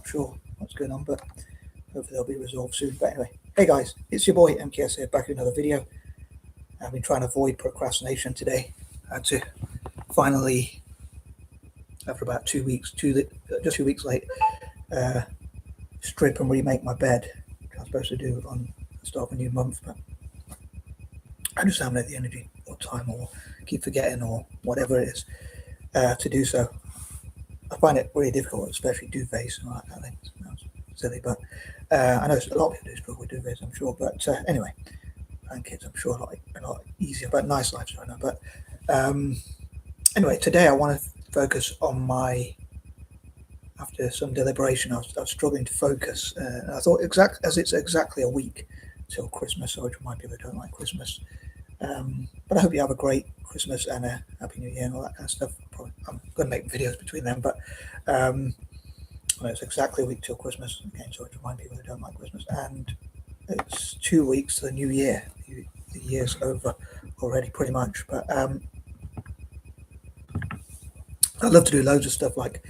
not sure what's going on, but hopefully they'll be resolved soon. But anyway, hey guys, it's your boy M.K.S here, back with another video. I've been trying to avoid procrastination today. I had to finally, after about 2 weeks, just 2 weeks late, strip and remake my bed, which I was supposed to do on the start of a new month, but I just haven't had the energy or time, or keep forgetting, or whatever it is, to do so. I find it really difficult, especially duvets and all that kind of thing. Sounds silly, but I know a lot of people do struggle with duvets, I'm sure. But anyway, blankets, I'm sure a lot easier, but nice lifestyle now. But anyway, today I want to focus on after some deliberation, I was struggling to focus. And I thought, as it's exactly a week till Christmas, so I remind people who don't like Christmas. But I hope you have a great Christmas and a Happy New Year and all that kind of stuff. I'm going to make videos between them, but it's exactly a week till Christmas. Again, so to remind people who don't like Christmas. And it's 2 weeks to the new year. The year's over already, pretty much. But I'd love to do loads of stuff like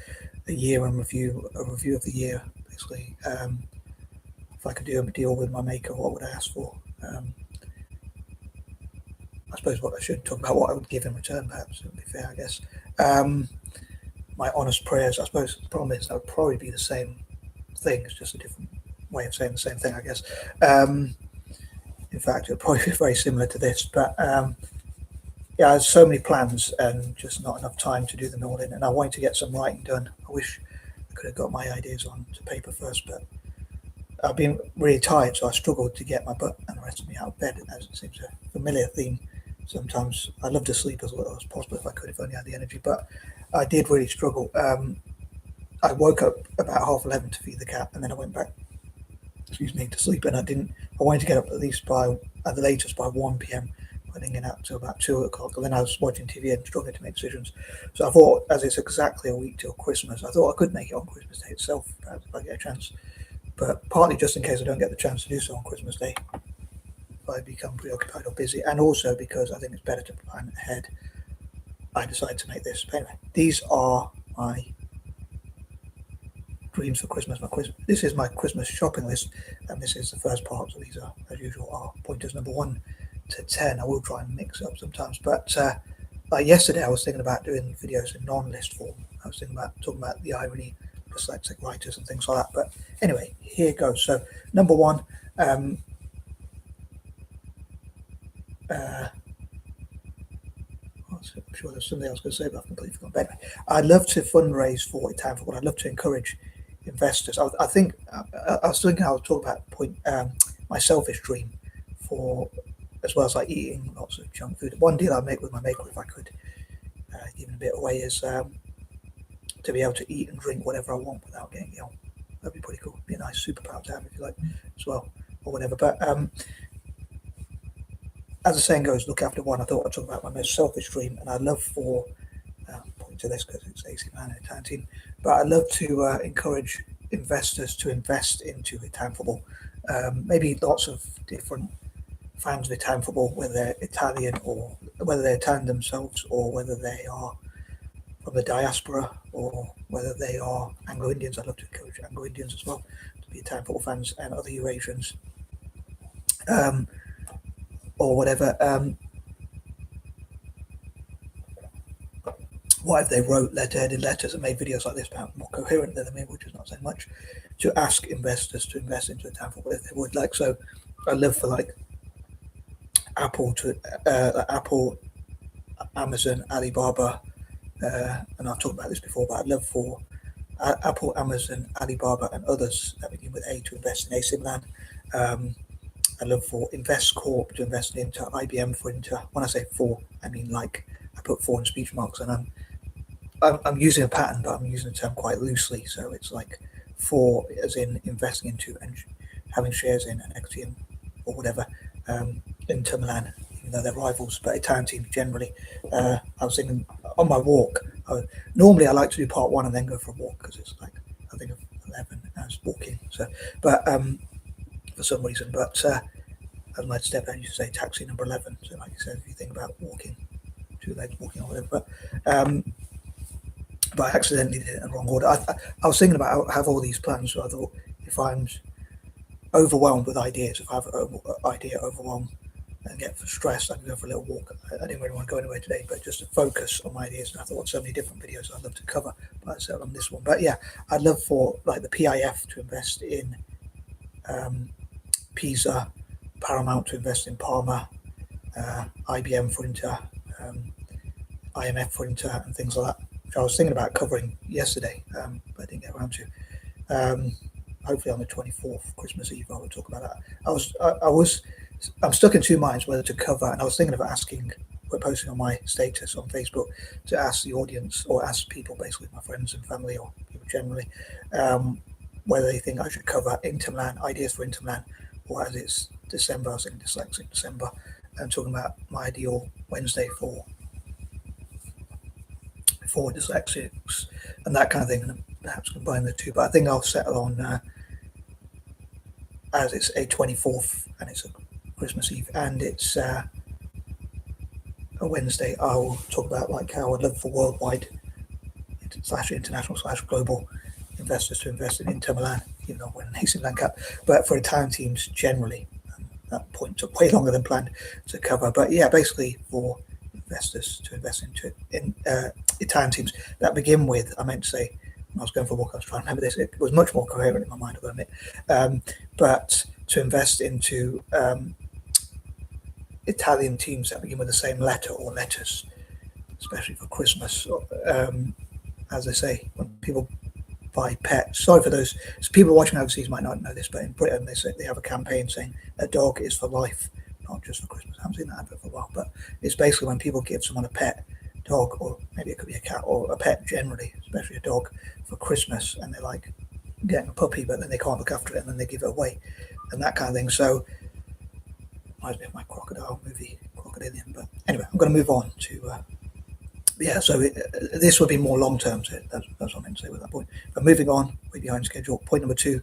a year and a review of the year, basically. If I could do a deal with my maker, what would I ask for? I suppose what I should talk about, what I would give in return, perhaps. It would be fair, I guess. My honest prayers, I suppose the problem is that would probably be the same thing. It's just a different way of saying the same thing, I guess. In fact, it would probably be very similar to this. But yeah, there's so many plans and just not enough time to do them all in. And I wanted to get some writing done. I wish I could have got my ideas onto paper first, but I've been really tired, so I struggled to get my butt and the rest of me out of bed, as it seems a familiar theme. Sometimes I'd love to sleep as little as possible if I could, if only I had the energy, but I did really struggle. I woke up about 11:30 to feed the cat, and then I went back, to sleep, and I wanted to get up at the latest by 1 p.m. I didn't get out till about 2 o'clock, and then I was watching TV and struggling to make decisions. So I thought, as it's exactly a week till Christmas, I thought I could make it on Christmas Day itself, perhaps if I get a chance, but partly just in case I don't get the chance to do so on Christmas Day, if I become preoccupied or busy, and also because I think it's better to plan ahead, I decided to make this. But anyway, these are my dreams for Christmas. This is my Christmas shopping list, and this is the first part. So these are, as usual, are pointers number 1 to 10. I will try and mix up sometimes, but like yesterday, I was thinking about doing videos in non-list form. I was thinking about talking about the irony, dyslexic writers, and things like that. But anyway, here goes. So number 1. I'm sure there's something else I was going to say, but I've completely forgotten. But anyway, I'd love to fundraise for a time for what I'd love to encourage investors. I was thinking I would talk about my selfish dream for, as well as like eating lots of junk food. One deal I'd make with my maker, if I could, giving a bit away, is to be able to eat and drink whatever I want without getting ill. That'd be pretty cool. Be a nice superpower to have, if you like, as well, or whatever. But as the saying goes, look after one. I thought I'd talk about my most selfish dream, and I'd love for, point to this because it's AC Man and Italian team, but I'd love to encourage investors to invest into Italian football. Maybe lots of different fans of Italian football, whether they're Italian or whether they're Italian themselves, or whether they are from the diaspora, or whether they are Anglo-Indians. I'd love to encourage Anglo-Indians as well to be Italian football fans, and other Eurasians. Or whatever. What if they wrote letter-headed letters and made videos like this, about more coherent than me, which is not saying much, to ask investors to invest into Italian football if they would. Like, so I live for like Apple, Amazon, Alibaba, and I've talked about this before, but I'd love for Apple, Amazon, Alibaba, and others that begin with A to invest in AC Milan. I love for Invest Corp to invest into IBM, for into, when I say for, I mean like I put 4 in speech marks, and I'm using a pattern, but I'm using the term quite loosely. So it's like for, as in investing into and having shares in an equity in, or whatever, Inter Milan, even though they're rivals, but Italian teams generally. I was thinking on my walk, normally I like to do part 1 and then go for a walk, because it's like, I think of 11 as walking. So, but for some reason, but as my step down, you say taxi number 11. So like you said, if you think about walking, 2 legs walking or whatever, but but I accidentally did it in the wrong order. I was thinking about I have all these plans, so I thought if I'm overwhelmed with ideas, if I have an idea overwhelmed and get stressed, I can go for a little walk. I didn't really want to go anywhere today, but just to focus on my ideas. And I thought so many different videos I'd love to cover, but I settled on this one. But yeah, I'd love for like the PIF to invest in PISA, Paramount to invest in Palmer, IBM for Inter, IMF for Inter, and things like that, which I was thinking about covering yesterday, but I didn't get around to. Hopefully on the 24th, Christmas Eve, I will talk about that. I'm stuck in two minds whether to cover, and I was thinking of asking, we're posting on my status on Facebook, to ask the audience or ask people, basically my friends and family or people generally, whether they think I should cover Inter Milan, ideas for Inter Milan, or as it's December, I was thinking dyslexic December, and talking about my ideal Wednesday for dyslexics and that kind of thing, and perhaps combine the two. But I think I'll settle on, as it's a 24th and it's a Christmas Eve and it's a Wednesday, I'll talk about like how I'd love for worldwide / international / global investors to invest in Inter Milan, even though we're an AC Milan cap, but for Italian teams generally. That point took way longer than planned to cover, but yeah, basically for investors to invest in Italian teams that begin with, I meant to say, when I was going for a walk, I was trying to remember this, it was much more coherent in my mind, I'll admit, but to invest into Italian teams that begin with the same letter or letters, especially for Christmas. As I say, when people buy pets, sorry for those, so people watching overseas might not know this, but in Britain they say they have a campaign saying a dog is for life, not just for Christmas. I haven't seen that advert for a while, but it's basically when people give someone a pet dog, or maybe it could be a cat or a pet generally, especially a dog, for Christmas, and they're like getting a puppy, but then they can't look after it, and then they give it away, and that kind of thing. So reminds me of my crocodile movie, Crocodilian. But anyway, I'm going to move on to so this would be more long term. So that's what I meant to say with that point. But moving on, way behind schedule. Point number 2.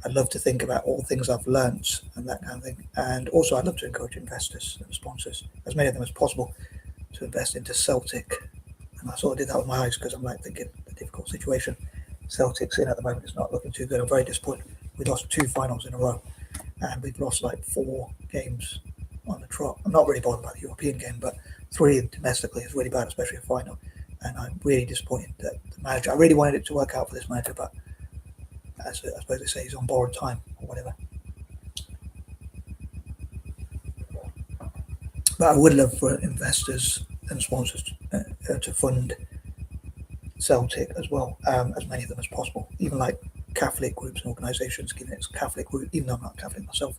I'd love to think about all things I've learnt and that kind of thing. And also, I'd love to encourage investors and sponsors, as many of them as possible, to invest into Celtic. And I sort of did that with my eyes because I'm like thinking the difficult situation Celtic's in at the moment is not looking too good. I'm very disappointed. We lost 2 finals in a row, and we've lost like 4 games on the trot. I'm not really bothered about the European game, but 3 domestically is really bad, especially a final. And I'm really disappointed that the manager, I really wanted it to work out for this manager, but as I suppose they say, he's on borrowed time or whatever. But I would love for investors and sponsors to fund Celtic as well, as many of them as possible, even like Catholic groups and organisations, giving it a Catholic route, even though I'm not Catholic myself.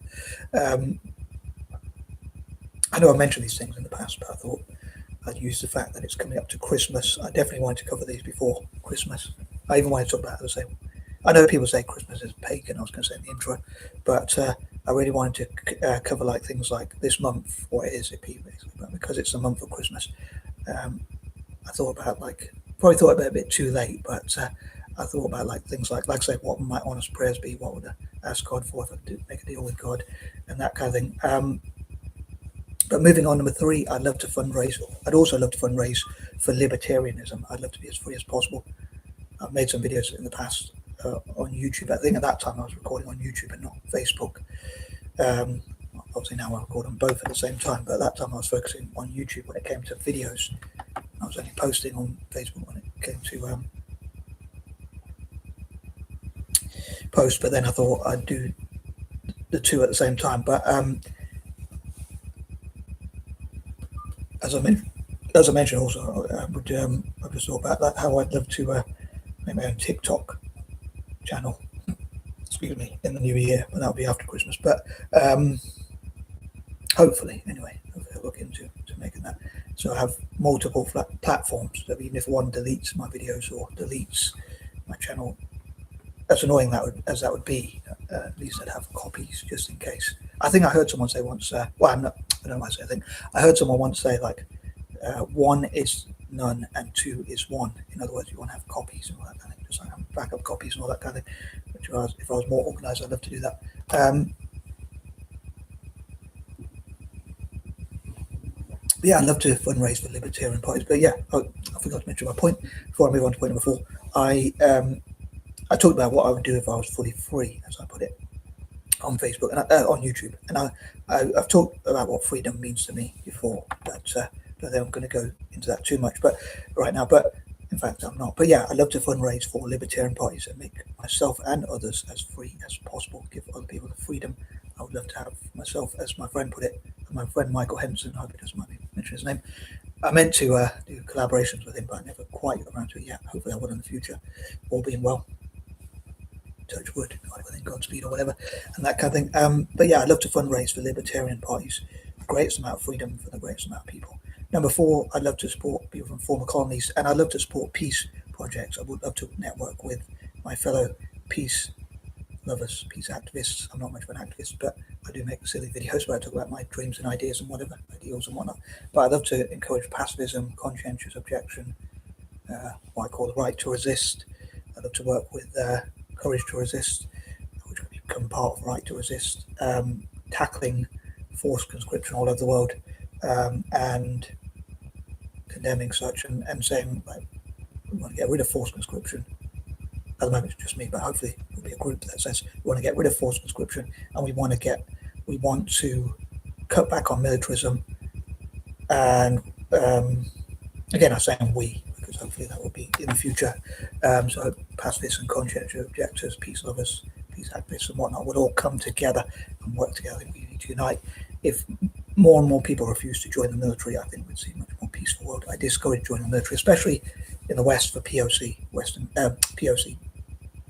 I know I mentioned these things in the past, but I thought I'd use the fact that it's coming up to Christmas. I definitely wanted to cover these before Christmas. I even wanted to talk about, as I say, I know people say Christmas is pagan, I was going to say in the intro, but I really wanted to cover like things like this month, or it is AP basically, but because it's the month of Christmas, I thought about probably thought about it a bit too late, but I thought about like things like I say, what might honest prayers be? What would I ask God for if I could make a deal with God, and that kind of thing. But moving on, number 3, I'd love to fundraise. I'd also love to fundraise for libertarianism. I'd love to be as free as possible. I've made some videos in the past on YouTube. I think at that time I was recording on YouTube and not Facebook. Obviously now I record on both at the same time, but at that time I was focusing on YouTube when it came to videos. I was only posting on Facebook when it came to post, but then I thought I'd do the 2 at the same time. But as I mentioned, also I just thought about that, how I'd love to make my own TikTok channel. Excuse me, in the new year, but that'll be after Christmas. But hopefully I'll look into making that. So I have multiple platforms. So even if one deletes my videos or deletes my channel, as annoying as that would be, at least I'd have copies just in case. I think I heard someone say once. I don't know why I say. I think I heard someone once say like 1 is none and 2 is 1. In other words, you want to have copies and all that kind of thing, just like backup copies and all that kind of thing. Which if I was more organised, I'd love to do that. But yeah, I'd love to fundraise for libertarian parties. But yeah, I forgot to mention my point before I move on to point number 4. I talked about what I would do if I was fully free, as I put it, on Facebook and on YouTube. And I've talked about what freedom means to me before, but I don't think I'm going to go into that too much. But right now, but in fact, I'm not. But yeah, I'd love to fundraise for libertarian parties and make myself and others as free as possible. Give other people the freedom. I would love to have myself, as my friend put it, my friend Michael Henson. I hope he doesn't mind me mentioning his name. I meant to do collaborations with him, but I never quite got around to it yet. Hopefully, I will in the future, all being well. Touch wood, within Godspeed or whatever, and that kind of thing. But yeah, I'd love to fundraise for libertarian parties, the greatest amount of freedom for the greatest amount of people. Number 4, I'd love to support people from former colonies, and I'd love to support peace projects. I would love to network with my fellow peace lovers, peace activists. I'm not much of an activist, but I do make silly videos where I talk about my dreams and ideas and whatever, ideals and whatnot. But I'd love to encourage pacifism, conscientious objection, what I call the right to resist. I'd love to work with Courage to Resist, which would become part of Right to Resist, tackling forced conscription all over the world, and condemning such and saying, like, we want to get rid of forced conscription. At the moment, it's just me, but hopefully there'll be a group that says we want to get rid of forced conscription, and we want to cut back on militarism. And again, I'm saying we, because hopefully that will be in the future. So pacifists and conscientious objectors, peace lovers, peace activists and whatnot would all come together and work together. I think we need to unite. If more and more people refuse to join the military, I think we'd see a much more peaceful world. I discourage joining the military, especially in the West, for POC,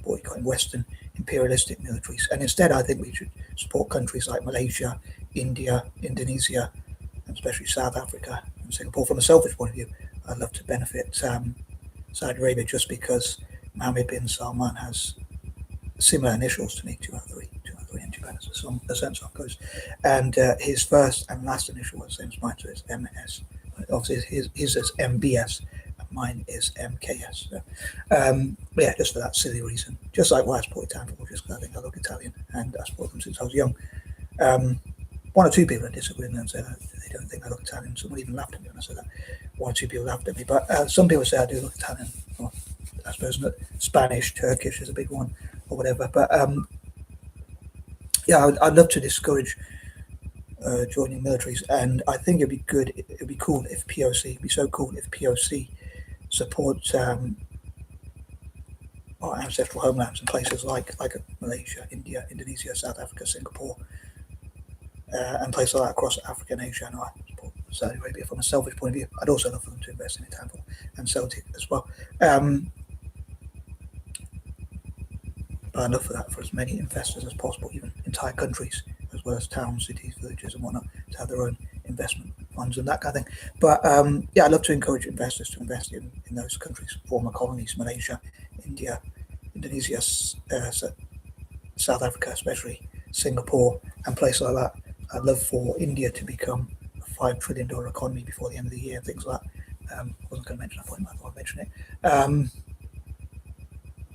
boycotting Western imperialistic militaries. And instead, I think we should support countries like Malaysia, India, Indonesia, and especially South Africa and Singapore. From a selfish point of view, I'd love to benefit Saudi Arabia just because Mohammed bin Salman has similar initials to me, 203 and Japan as a sense of goes. And his first and last initial was the same as mine, so it's M.S. Obviously, his is M.B.S. and mine is M.K.S. So, yeah, just for that silly reason. Just like why I support Italian people, just because I think I look Italian and I support them since I was young. One or two people disagree with me and say they don't think I look Italian. Someone even laughed at me when I said that. One or two people laughed at me, but some people say I do look Italian. Well, I suppose not. Spanish, Turkish is a big one, or whatever. But yeah, I'd love to discourage joining militaries, and I think it'd be cool if POC, it'd be so cool if POC supports our ancestral homelands in places like Malaysia, India, Indonesia, South Africa, Singapore, and places like that across Africa and Asia. And I support Saudi Arabia from a selfish point of view. I'd also love for them to invest in Istanbul and Celtic as well. But I'd love for that for as many investors as possible, even entire countries, as well as towns, cities, villages, and whatnot, to have their own investment funds and that kind of thing. But yeah, I'd love to encourage investors to invest in those countries, former colonies, Malaysia, India, Indonesia, South Africa, especially Singapore, and places like that. I'd love for India to become a $5 trillion economy before the end of the year, things like that. I wasn't going to mention that point, but I thought I'd mention it.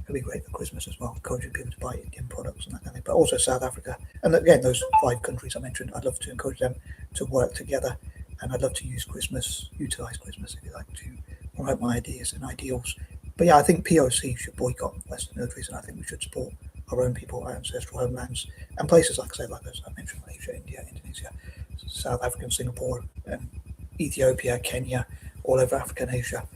It'd be great for Christmas as well, encouraging people to buy Indian products and that kind of thing. But also South Africa, and again, those 5 countries I mentioned, I'd love to encourage them to work together, and I'd love to utilize Christmas, if you like, to promote my ideas and ideals. But yeah, I think POC should boycott Western militaries, and I think we should support our own people, our ancestral homelands, and places like those I mentioned, Malaysia, India, Indonesia, South Africa, Singapore, Ethiopia, Kenya, all over Africa and Asia.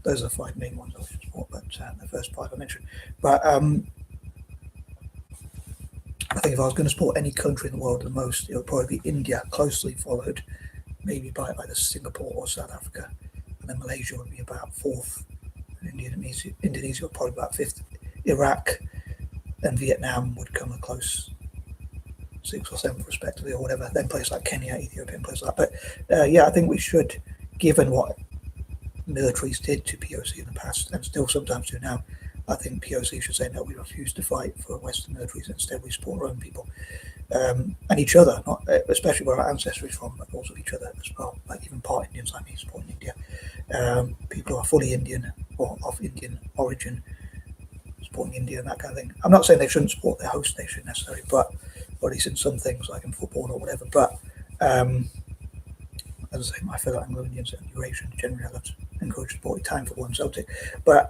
Those are the 5 main ones I should support, but the first 5 I mentioned. But I think if I was going to support any country in the world the most, it would probably be India, closely followed maybe by either Singapore or South Africa. And then Malaysia would be about 4th, and Indonesia would probably about 5th. Iraq and Vietnam would come a close 6th or 7th respectively, or whatever. Then places like Kenya, Ethiopia, and places like that. But yeah, I think we should, given what militaries did to POC in the past and still sometimes do now, I think POC should say no, we refuse to fight for Western militaries. Instead, we support our own people and each other, not especially where our ancestry is from, but also each other as well. Like even part Indians like me supporting India, people who are fully Indian or of Indian origin supporting India and that kind of thing. I'm not saying they shouldn't support their host nation necessarily, but or at least in some things like in football or whatever. But as I say, my fellow Anglo-Indians and Eurasians generally, I love to encourage supporting time for one Celtic, but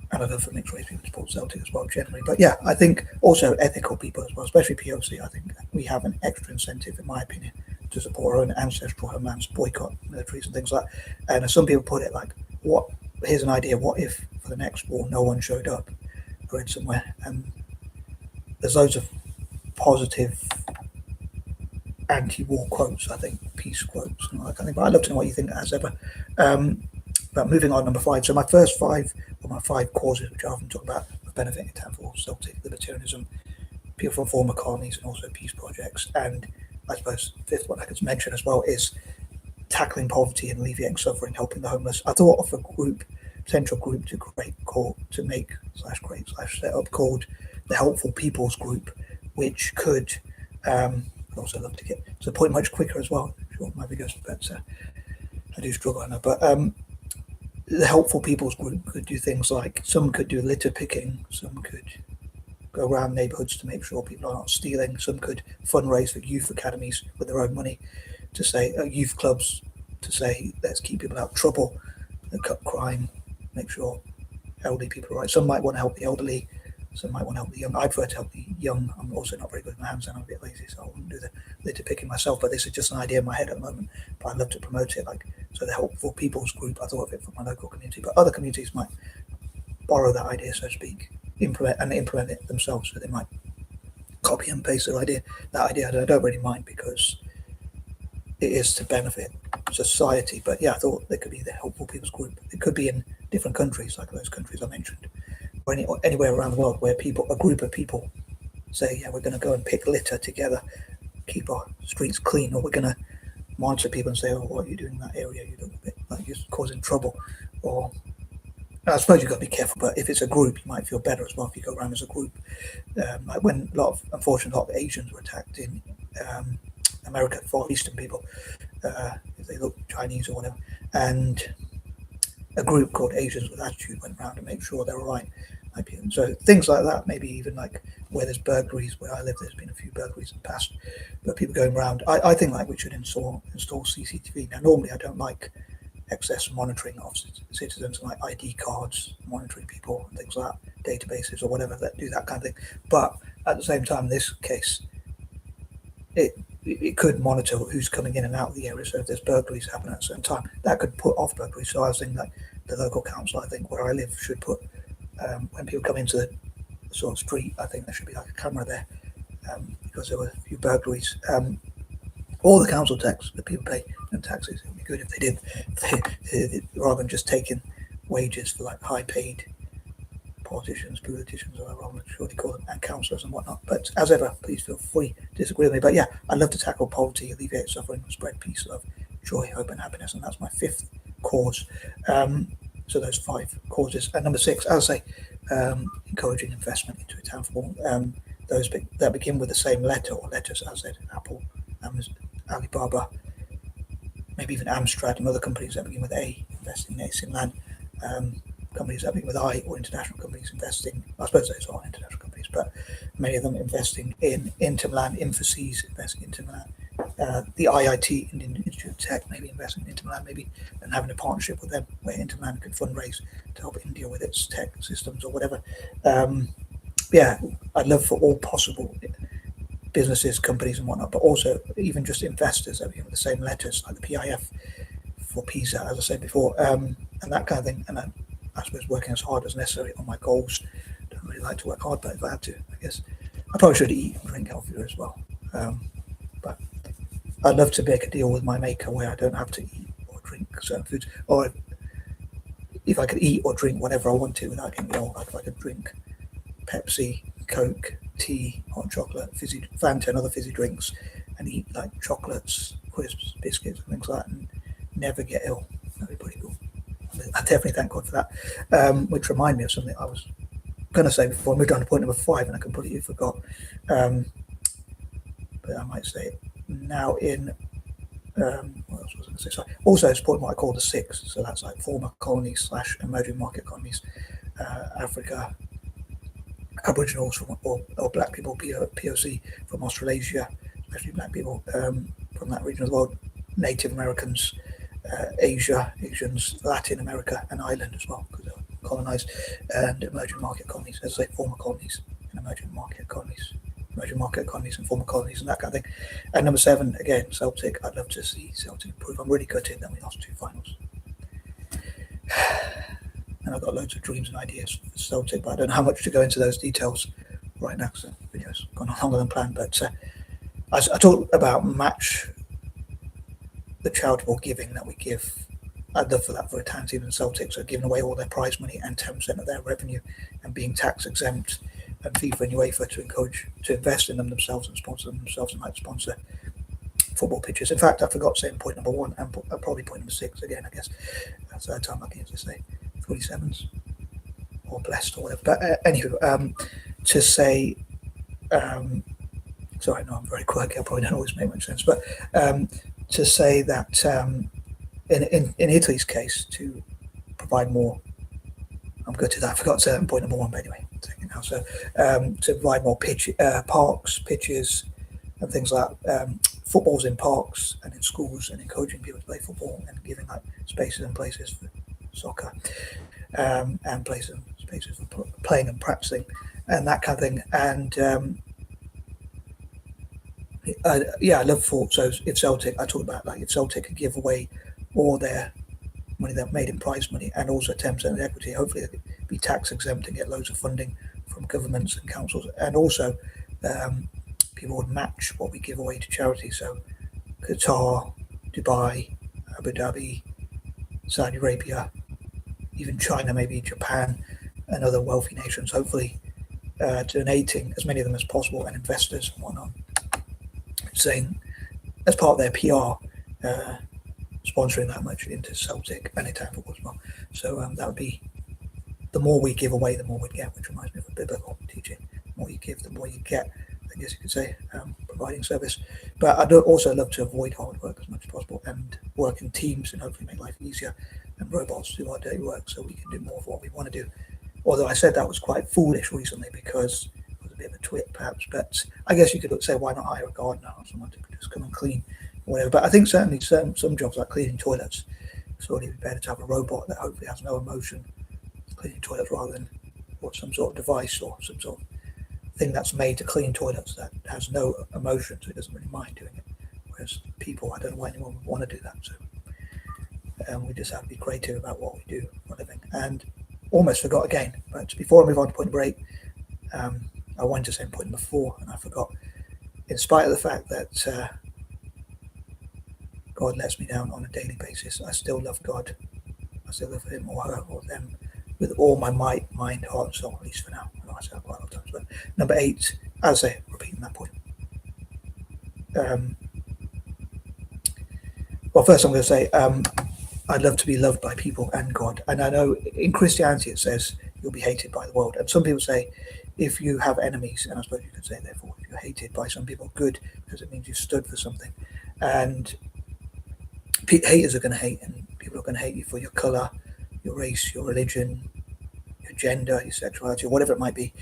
and I love for mixed race people to support Celtic as well generally. But yeah, I think also ethical people as well, especially POC. I think we have an extra incentive, in my opinion, to support our own ancestral homelands, boycott militaries and things like that. And as some people put it, like, what? Here's an idea: what if for the next war no one showed up? I read somewhere, and there's loads of positive anti-war quotes. I think peace quotes, and that kind of thing. But I'd love to know what you think as ever. But moving on, number 5. So my first 5, or my 5 causes, which I often talk about, of benefiting time for Celtic libertarianism, people from former colonies, and also peace projects. And I suppose fifth one I could mention as well is tackling poverty and alleviating suffering, helping the homeless. I thought of a group, potential group to create, set up called the Helpful People's Group, which could I'd also love to get to the point much quicker as well. Sure, my videos, but I do struggle on that. But the Helpful People's Group could do things like, some could do litter picking, some could go around neighbourhoods to make sure people are not stealing, some could fundraise for youth academies with their own money, to say youth clubs, to say let's keep people out of trouble, cut crime, make sure elderly people are right. Some might want to help the elderly, some might want to help the young. I prefer to help the young. I'm also not very good with my hands and I'm a bit lazy, so I wouldn't do the litter picking myself, but this is just an idea in my head at the moment, but I'd love to promote it. Like, so the Helpful People's Group, I thought of it for my local community, but other communities might borrow that idea, so to speak, implement it themselves. So they might copy and paste that idea. I don't really mind, because it is to benefit society. But yeah, I thought there could be the Helpful People's Group. It could be in different countries, like those countries I mentioned, or anywhere around the world where a group of people say, yeah, we're going to go and pick litter together, keep our streets clean, or we're going to monitor people and say, oh, what are you doing in that area? You look a bit like you're causing trouble. Or I suppose you've got to be careful, but if it's a group, you might feel better as well if you go around as a group. Like when unfortunately, a lot of Asians were attacked in America, Far Eastern people, if they look Chinese or whatever, and a group called Asians with Attitude went around to make sure they were right. So things like that, maybe even like where there's burglaries, where I live, there's been a few burglaries in the past, but people going around. I think like we should install CCTV. Now, normally I don't like excess monitoring of citizens, like ID cards, monitoring people and things like that, databases or whatever that do that kind of thing. But at the same time, in this case, it could monitor who's coming in and out of the area. So if there's burglaries happening at a certain time, that could put off burglaries. So I was thinking like the local council, I think where I live, should put, when people come into the sort of street, I think there should be like a camera there, because there were a few burglaries. All the council tax that people pay and taxes, it would be good if they did, rather than just taking wages for like high paid politicians, or whatever I'm sure they call them, and councillors and whatnot. But as ever, please feel free to disagree with me. But yeah, I'd love to tackle poverty, alleviate suffering, spread peace, love, joy, hope, and happiness. And that's my 5th cause. So those 5 causes. And number 6, as I say, encouraging investment into a town for those that begin with the same letter or letters, as I said, Apple, Amazon, Alibaba, maybe even Amstrad and other companies that begin with A, investing in ASIM land. Companies that begin with I, or international companies investing, I suppose those are international companies, but many of them investing in Interland, Infosys investing in Interland, the IIT, Indian Institute of Tech, maybe investing in Interland, maybe, and having a partnership with them where Interland could fundraise to help India with its tech systems or whatever. Yeah, I'd love for all possible businesses, companies and whatnot, but also even just investors that begin with the same letters, like the PIF for PISA, as I said before, and that kind of thing. And I suppose working as hard as necessary on my goals. Don't really like to work hard, but if I had to, I guess I probably should eat and drink healthier as well. But I'd love to make a deal with my maker where I don't have to eat or drink certain foods, or if I could eat or drink whatever I want to without getting ill. Like if I could drink Pepsi, Coke, tea, hot chocolate, fizzy Fanta, and other fizzy drinks, and eat like chocolates, crisps, biscuits, and things like that, and never get ill. That'd be pretty cool. I definitely thank God for that. Which reminded me of something I was going to say before I moved on to point number 5, and I completely forgot. But I might say it now in. What else was I going to say? Sorry. Also, supporting what I call the 6. So that's like former colonies / emerging market economies, Africa, Aboriginals from, or Black people, POC from Australasia, especially black people from that region of the world, Native Americans, Asians, Latin America, and Ireland as well, because they were colonized, and emerging market colonies, as I say, former colonies and emerging market economies and former colonies and that kind of thing. And number 7, again, Celtic. I'd love to see Celtic improve. I'm really gutted that we lost 2 finals. And I've got loads of dreams and ideas for Celtic, but I don't know how much to go into those details right now because the video's gone on longer than planned. But I talked about match the charitable giving that we give. I'd love for that for a town team and Celtic, so giving away all their prize money and 10% of their revenue and being tax exempt, and FIFA and UEFA to encourage to invest in them themselves and sponsor them themselves, and might sponsor football pitches. In fact, I forgot saying point number 1 and probably point number 6 again, I guess. That's the time I can to say 47s or blessed or whatever. But anywho, to say, sorry, no, I'm very quirky. I probably don't always make much sense, but to say that in Italy's case, to provide more. I'm good to that. I forgot to point number 1, but anyway, I'm taking it now. So to provide more parks, pitches, and things like footballs in parks and in schools, and encouraging people to play football and giving like spaces and places for soccer, and spaces for playing and practicing and that kind of thing. And I love for, so if Celtic, I talked about like if Celtic could give away all their money they've made in prize money and also 10% of the equity, hopefully they could be tax exempt and get loads of funding from governments and councils, and also people would match what we give away to charity. So Qatar, Dubai, Abu Dhabi, Saudi Arabia, even China, maybe Japan, and other wealthy nations, hopefully donating as many of them as possible, and investors and whatnot, saying as part of their PR, sponsoring that much into Celtic and Italian football as well. So that would be, the more we give away, the more we'd get, which reminds me of a biblical teaching. The more you give, the more you get, I guess you could say, providing service. But I'd also love to avoid hard work as much as possible and work in teams and hopefully make life easier, and robots do our dirty work so we can do more of what we want to do. Although I said that was quite foolish recently because it was a bit of a twit perhaps, but I guess you could say, why not hire a gardener or someone to just come and clean or whatever. But I think certainly some jobs like cleaning toilets, so it'd be better to have a robot that hopefully has no emotion cleaning toilets rather than some sort of device or some sort of thing that's made to clean toilets that has no emotion, so it doesn't really mind doing it. Whereas people, I don't know why anyone would want to do that. So we just have to be creative about what we do for a living. And almost forgot again, but before I move on to point number 8, I wanted to say point number 4 and I forgot. In spite of the fact that God lets me down on a daily basis, I still love God. I still love him or her or them with all my might, mind, heart, and soul, at least for now. I know I say that quite a lot of times. But number 8, as I say, repeating that point. Well, first I'm going to say I'd love to be loved by people and God. And I know in Christianity it says you'll be hated by the world. And some people say if you have enemies, and I suppose you could say therefore if you're hated by some people, good, because it means you've stood for something. And haters are going to hate, and people are going to hate you for your colour, your race, your religion, your gender, your sexuality, or whatever it might be.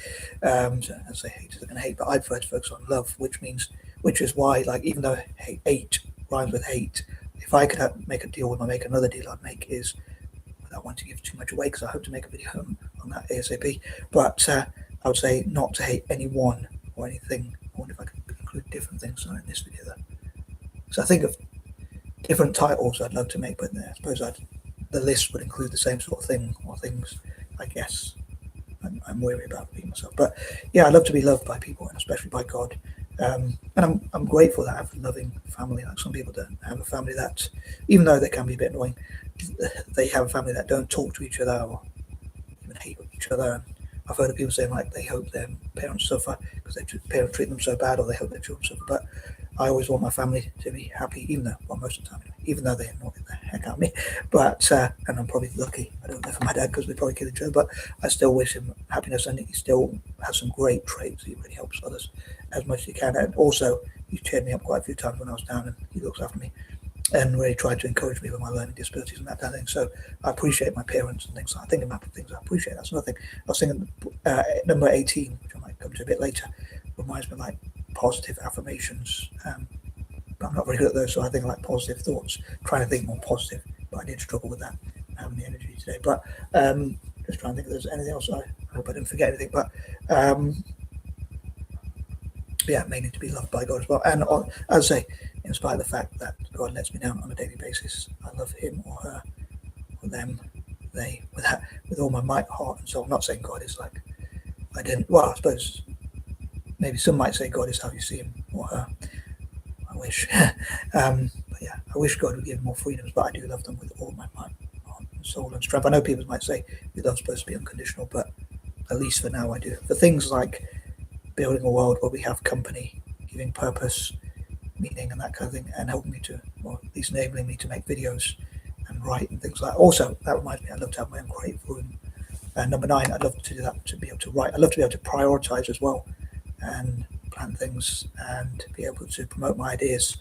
So as I say, haters are going to hate, but I'd prefer to focus on love, which is why, like, even though hate rhymes with hate, if I could make a deal with make another deal I'd make is, without wanting to give too much away, because I hope to make a video on that ASAP, but I would say not to hate anyone or anything. I wonder if I could include different things in this video though. So I think of different titles I'd love to make, but I suppose the list would include the same sort of thing or things, I guess. I'm wary about being myself, but yeah, I love to be loved by people, and especially by God. And I'm grateful that I have a loving family. Like some people don't have a family that, even though they can be a bit annoying, they have a family that don't talk to each other or even hate each other. And I've heard of people saying like they hope their parents suffer because their parents treat them so bad, or they hope their children suffer. But I always want my family to be happy, even though, well, most of the time, anyway, even though they annoy the heck out of me. But and I'm probably lucky I don't live with my dad because we probably kill each other. But I still wish him happiness, and he still has some great traits. He really helps others as much as he can, and also he's cheered me up quite a few times when I was down, and he looks after me and really tried to encourage me with my learning disabilities and that kind of thing. So I appreciate my parents and things. I think about things I appreciate. That's another thing. I was thinking number 18, which I might come to a bit later, reminds me like positive affirmations. But I'm not very good at those, so I think I like positive thoughts, trying to think more positive. But I did struggle with that, having the energy today. But just trying to think if there's anything else. I hope I didn't forget anything. But yeah, mainly to be loved by God as well. And as I say, in spite of the fact that God lets me down on a daily basis, I love him or her or them, they, with all my might, heart, and soul. I'm not saying God is like, I didn't, well, I suppose maybe some might say God is how you see him or her. I wish. But yeah, I wish God would give more freedoms, but I do love them with all my might, heart, and soul, and strength. I know people might say love's supposed to be unconditional, but at least for now I do. For things like building a world where we have company, giving purpose, meaning, and that kind of thing, and helping me to, or at least enabling me to make videos and write and things like that. Also, that reminds me, I'd love to have my own creative room. And number 9, I'd love to do that, to be able to write. I'd love to be able to prioritize as well and plan things and be able to promote my ideas,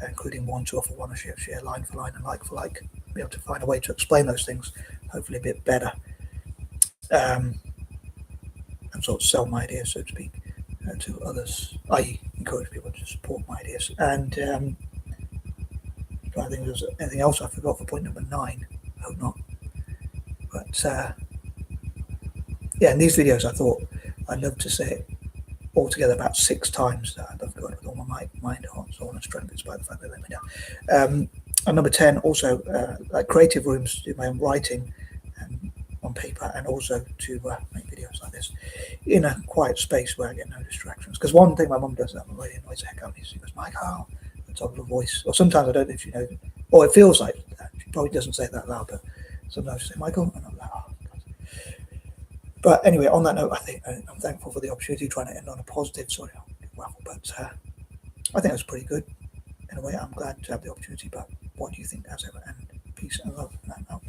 including one to offer, one to share line for line and like for like. Be able to find a way to explain those things, hopefully a bit better, and sort of sell my ideas, so to speak, to others, i.e. encourage people to support my ideas. And I think there's anything else I forgot for point number 9. I hope not. But yeah, in these videos I thought I'd love to say it altogether about 6 times that I love God with all my might, mind, heart, soul, and strength, despite the fact they let me down. And number 10, also like creative rooms to do my own writing and on paper, and also to make videos like this in a quiet space where I get no distractions. Because one thing my mum does that really annoys the heck out of me. She goes, "Michael," at the top of her voice. Or sometimes I don't know if she knows, or it feels like that. She probably doesn't say it that loud, but sometimes she say, "Michael," and I'm like, "Oh." But anyway, on that note, I think I'm thankful for the opportunity, trying to end on a positive. Sorry, I'll waffle, but I think it was pretty good. In a way, I'm glad to have the opportunity. But what do you think, as ever? And peace and love. And I'm out.